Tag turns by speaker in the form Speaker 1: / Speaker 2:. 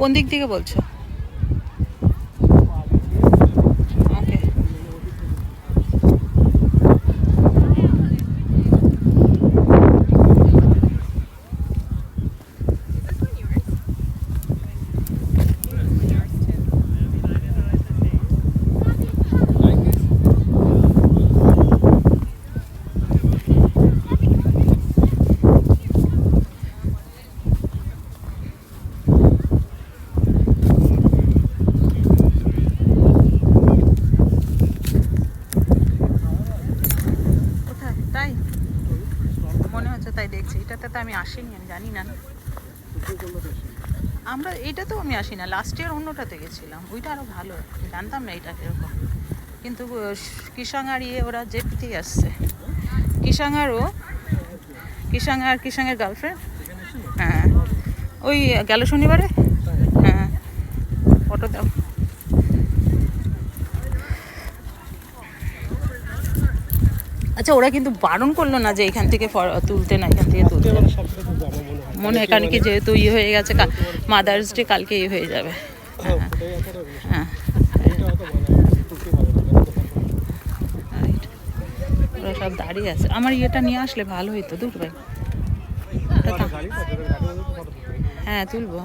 Speaker 1: কোন দিক থেকে বলছো? ওকে, কোথায়? তাই মনে হচ্ছে, তাই দেখছি। এটাতে তো আমি আসিনি, আমি জানি না। আমরা এইটাতেও আমি আসি না, লাস্ট ইয়ার অন্যটাতে গেছিলাম, ওইটা আরও ভালো, জানতাম না এটা এরকম। কিন্তু কিষাঙার ওরা জেপিতেই আসছে। কিষাঙের গার্লফ্রেন্ড। হ্যাঁ, ওই গেল শনিবারে। হ্যাঁ, ফটো দাও। আচ্ছা, ওরা কিন্তু বারণ করলো না যে এখান থেকে তুলতে না, এখান থেকে তুলতে মনে হয়, কারণ কি যেহেতু হয়ে গেছে, মাদার্স ডে কালকে হয়ে যাবে। হ্যাঁ হ্যাঁ, ওরা সব দাঁড়িয়ে আছে। আমার ইয়েটা নিয়ে আসলে ভালো হইতো, দূর ভাই। হ্যাঁ, তুলবো।